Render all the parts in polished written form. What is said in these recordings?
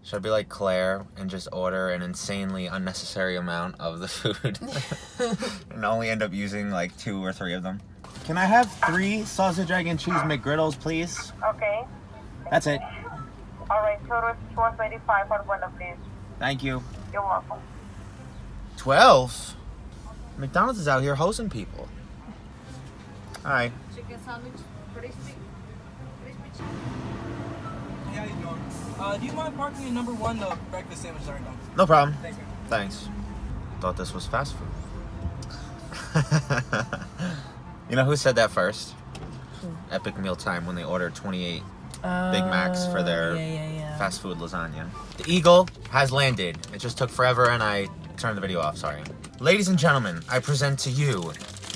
Should I be like Claire and just order an insanely unnecessary amount of the food and only end up using like 2 or 3 of them? Can I have 3 sausage, egg, and cheese McGriddles, please? Okay. That's it. Alright, total is 12.85 for one of these. Thank you. You're welcome. 12? McDonald's is out here hosing people. Alright. Chicken sandwich, crispy chicken. Hey, how you doing? Do you mind parking in number 1? The breakfast sandwiches are done. No problem. Thanks, man. Thanks. Thought this was fast food. You know who said that first? Epic Meal Time when they ordered 28 Big Macs for their fast food lasagna. The Eagle has landed. It just took forever and I turned the video off, sorry. Ladies and gentlemen, I present to you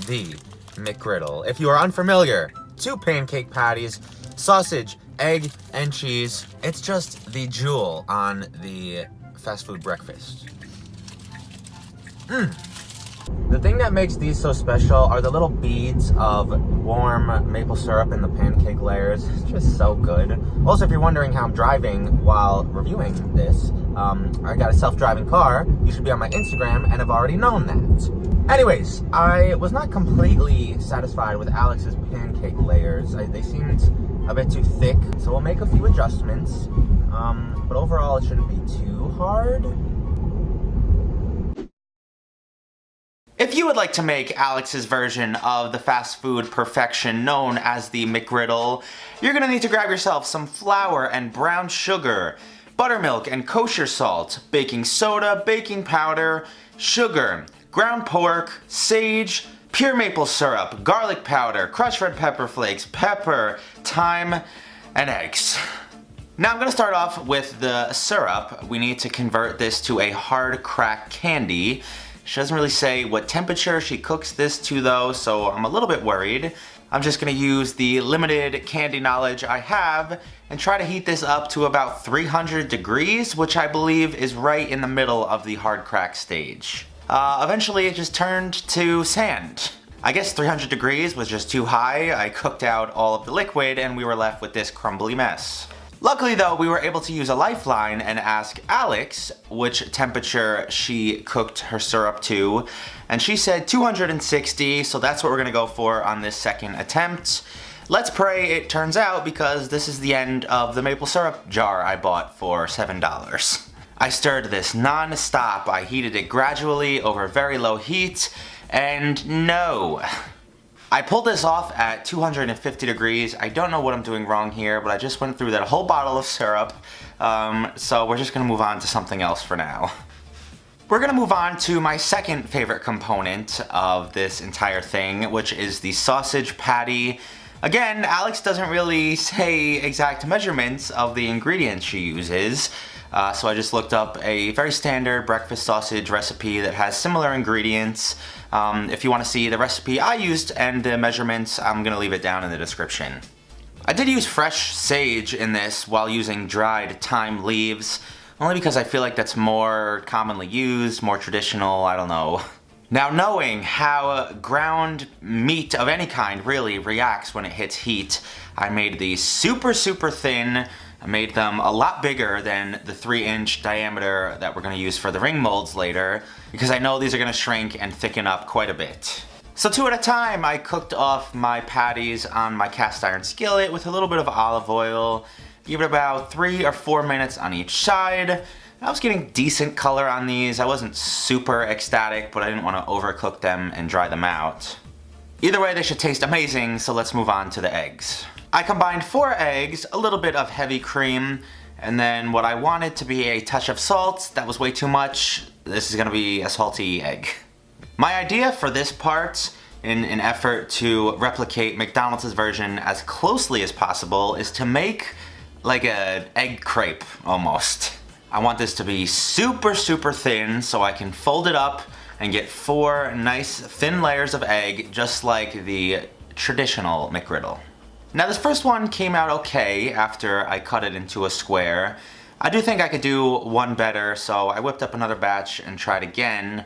the McGriddle. If you are unfamiliar, 2 pancake patties, sausage, egg, and cheese. It's just the jewel on the fast food breakfast. The thing that makes these so special are the little beads of warm maple syrup in the pancake layers. It's just so good. Also, if you're wondering how I'm driving while reviewing this, I got a self-driving car. You should be on my Instagram and have already known that. Anyways, I was not completely satisfied with Alex's pancake layers. They seemed a bit too thick, so we'll make a few adjustments. But overall, it shouldn't be too hard. If you would like to make Alex's version of the fast food perfection known as the McGriddle, you're gonna need to grab yourself some flour and brown sugar, buttermilk and kosher salt, baking soda, baking powder, sugar, ground pork, sage, pure maple syrup, garlic powder, crushed red pepper flakes, pepper, thyme, and eggs. Now I'm gonna start off with the syrup. We need to convert this to a hard crack candy. She doesn't really say what temperature she cooks this to though, so I'm a little bit worried. I'm just gonna use the limited candy knowledge I have and try to heat this up to about 300 degrees, which I believe is right in the middle of the hard crack stage. Eventually it just turned to sand. I guess 300 degrees was just too high. I cooked out all of the liquid and we were left with this crumbly mess. Luckily though, we were able to use a lifeline and ask Alex which temperature she cooked her syrup to, and she said 260, so that's what we're gonna go for on this second attempt. Let's pray it turns out, because this is the end of the maple syrup jar I bought for $7. I stirred this non-stop. I heated it gradually over very low heat, and no. I pulled this off at 250 degrees. I don't know what I'm doing wrong here, but I just went through that whole bottle of syrup. So we're just gonna move on to something else for now. We're gonna move on to my second favorite component of this entire thing, which is the sausage patty. Again, Alex doesn't really say exact measurements of the ingredients she uses. So I just looked up a very standard breakfast sausage recipe that has similar ingredients. If you want to see the recipe I used and the measurements, I'm going to leave it down in the description. I did use fresh sage in this while using dried thyme leaves, only because I feel like that's more commonly used, more traditional, I don't know. Now, knowing how ground meat of any kind really reacts when it hits heat, I made these super thin. I made them a lot bigger than the 3-inch diameter that we're going to use for the ring molds later, because I know these are going to shrink and thicken up quite a bit. So 2 at a time, I cooked off my patties on my cast iron skillet with a little bit of olive oil. Give it about 3 or 4 minutes on each side. I was getting decent color on these. I wasn't super ecstatic, but I didn't want to overcook them and dry them out. Either way, they should taste amazing, so let's move on to the eggs. I combined 4 eggs, a little bit of heavy cream, and then what I wanted to be a touch of salt. That was way too much. This is gonna be a salty egg. My idea for this part, in an effort to replicate McDonald's version as closely as possible, is to make like an egg crepe, almost. I want this to be super thin so I can fold it up and get 4 nice thin layers of egg, just like the traditional McGriddle. Now this first one came out okay after I cut it into a square. I do think I could do one better, so I whipped up another batch and tried again.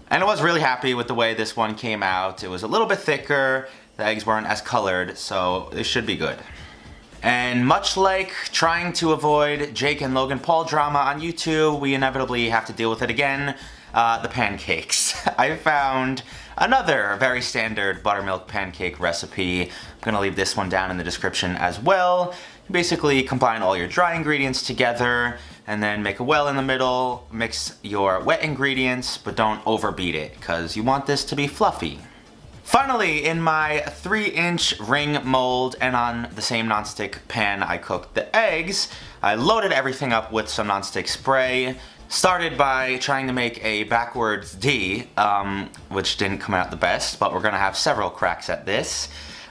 And I was really happy with the way this one came out. It was a little bit thicker, the eggs weren't as colored, so it should be good. And much like trying to avoid Jake and Logan Paul drama on YouTube, we inevitably have to deal with it again, the pancakes. I found another very standard buttermilk pancake recipe. I'm gonna leave this one down in the description as well. You basically combine all your dry ingredients together and then make a well in the middle, mix your wet ingredients, but don't overbeat it because you want this to be fluffy. Finally, in my 3-inch ring mold and on the same nonstick pan I cooked the eggs, I loaded everything up with some nonstick spray. Started by trying to make a backwards D, which didn't come out the best, but we're gonna have several cracks at this.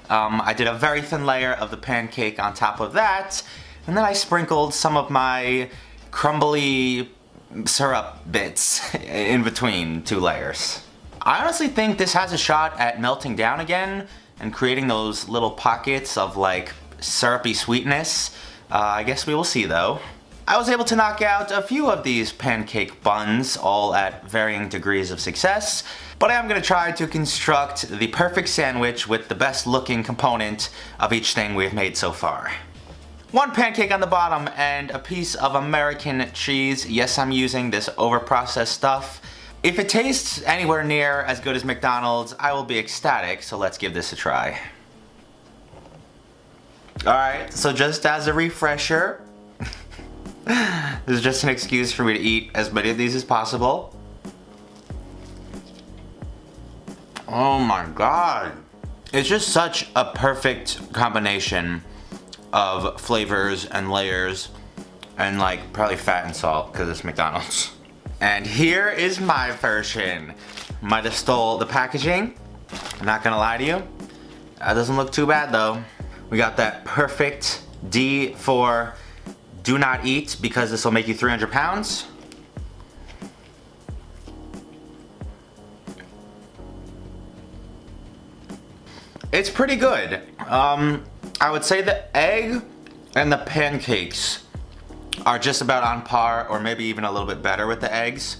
I did a very thin layer of the pancake on top of that, and then I sprinkled some of my crumbly syrup bits in between 2 layers. I honestly think this has a shot at melting down again and creating those little pockets of like syrupy sweetness. I guess we will see though. I was able to knock out a few of these pancake buns, all at varying degrees of success, but I am going to try to construct the perfect sandwich with the best looking component of each thing we've made so far. 1 pancake on the bottom and a piece of American cheese. Yes, I'm using this overprocessed stuff. If it tastes anywhere near as good as McDonald's, I will be ecstatic, so let's give this a try. Alright, so just as a refresher, this is just an excuse for me to eat as many of these as possible. Oh my god. It's just such a perfect combination of flavors and layers and like probably fat and salt because it's McDonald's. And here is my version. Might have stole the packaging. I'm not gonna lie to you. That doesn't look too bad though. We got that perfect D for do not eat because this will make you 300 pounds. It's pretty good. I would say the egg and the pancakes are just about on par or maybe even a little bit better with the eggs.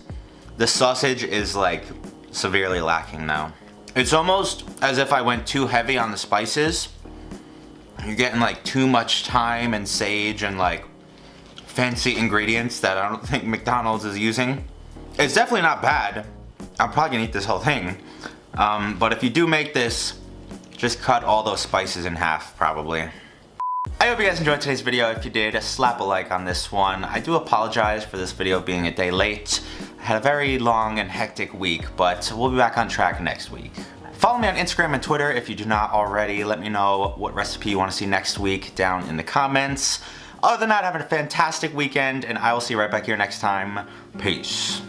The sausage is like severely lacking though. It's almost as if I went too heavy on the spices. You're getting like too much thyme and sage and like fancy ingredients that I don't think McDonald's is using. It's definitely not bad. I'm probably gonna eat this whole thing. But if you do make this, just cut all those spices in half probably. I hope you guys enjoyed today's video. If you did, slap a like on this one. I do apologize for this video being a day late. I had a very long and hectic week, but we'll be back on track next week. Follow me on Instagram and Twitter if you do not already. Let me know what recipe you want to see next week down in the comments. Other than that, have a fantastic weekend, and I will see you right back here next time. Peace.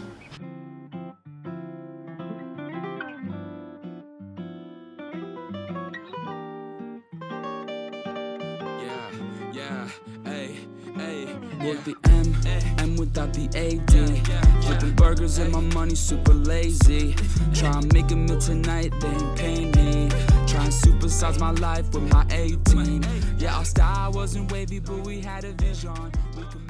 With the M without the AD. Flipping burgers and my money super lazy. Try and make a meal tonight, they ain't paying me. Try and supersize my life with my 18. Yeah, our style wasn't wavy, but we had a vision. We could